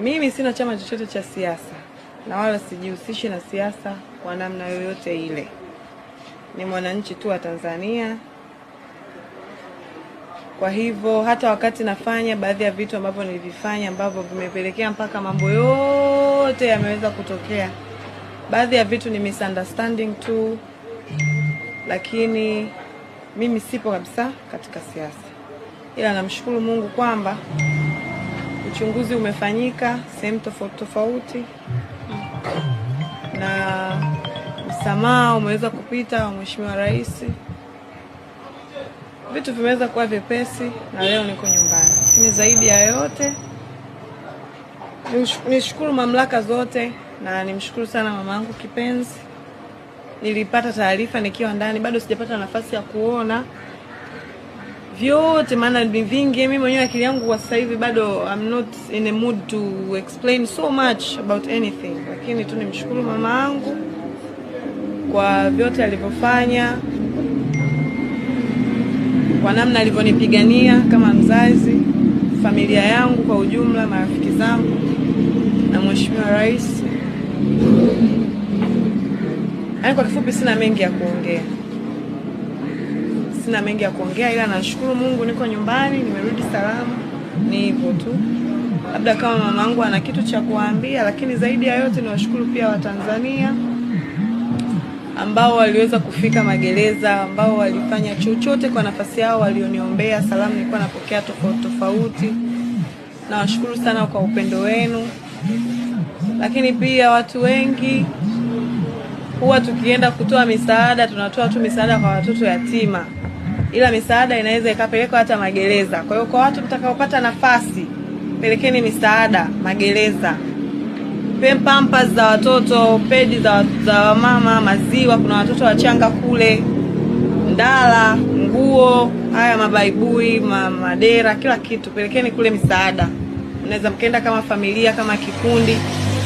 Mimi sina chama chochote cha siasa na wala sijihusishi na siasa kwa namna yoyote ile. Ni mwananchi tu wa Tanzania. Kwa hivyo hata wakati nafanya baadhi ya vitu ambavyo nilivifanya ambavyo vimepelekea mpaka mambo yote yameweza kutokea, baadhi ya vitu ni misunderstanding tu, lakini mimi sipo kabisa katika siasa. Ila namshukuru Mungu kwamba uchunguzi umefanyika sehemu tofauti tofauti na msamaha umeweza kupita wa Mheshimiwa Rais. Vitu vimeweza kuwa vyepesi na leo niko nyumbani. Lakini zaidi ya yote nishukuru mamlaka zote na nimshukuru sana mamangu kipenzi. Nilipata taarifa nikiwa ndani, bado sijapata nafasi ya kuona vyote maana ni vingi. Mimi mwenyewe akili yangu kwa sasa hivi bado I'm not in a mood to explain so much about anything, lakini tu nimshukuru mama yangu kwa vyote alivyofanya, kwa namna alivyonipigania kama mzazi, familia yangu kwa ujumla, marafiki zangu na Mheshimiwa Rais. Kwa kifupi sina mengi ya kuongea. Ila nashukuru Mungu niko nyumbani, nimerudi salama. Ni hivyo tu. Labda kama mamangu ana kitu cha kuambia, lakini zaidi ya yote niwashukuru pia Watanzania ambao waliweza kufika magereza, ambao walifanya chochote kwa nafasi yao, walioniombea salamu nilikuwa napokea tofauti. Nawashukuru sana kwa upendo wenu. Lakini pia watu wengi huwa tukienda kutoa misaada, tunatoa tu misaada kwa watoto yatima, ila misaada inaweza ikapelekwa hata magereza. Kwa hiyo kwa watu mtakaopata nafasi, pelekeni misaada magereza. Pampers za watoto, pedi za mama, maziwa, kuna watoto wachanga kule, ndala, nguo, haya mabaibui, madera, kila kitu pelekeni kule misaada. Mnaweza mkaenda kama familia, kama kikundi.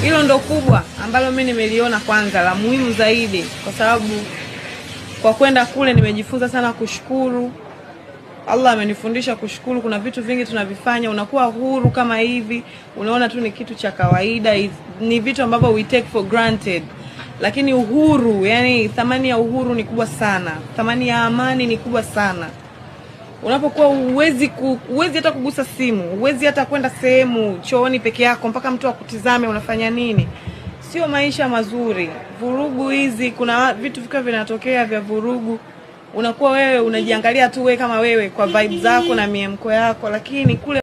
Hilo ndo kubwa ambalo mimi nimeliona kwanza la muhimu zaidi, kwa sababu kwa kwenda kule nimejifunza sana kushukuru. Allah amenifundisha kushukuru. Kuna vitu vingi tunavifanya, unakuwa huru kama hivi, unaona tu ni kitu cha kawaida, ni vitu ambavyo we take for granted. Lakini uhuru, yani thamani ya uhuru ni kubwa sana. Thamani ya amani ni kubwa sana. Unapokuwa uwezi hata kugusa simu, uwezi hata kwenda sehemu chooni peke yako mpaka mtu akutizame unafanya nini. Sio maisha mazuri. Vurugu hizi, kuna vitu vika vinatokea vya vurugu. Unakuwa wewe unajiangalia tu wewe kama wewe kwa vibe zako na miemko yako, lakini kule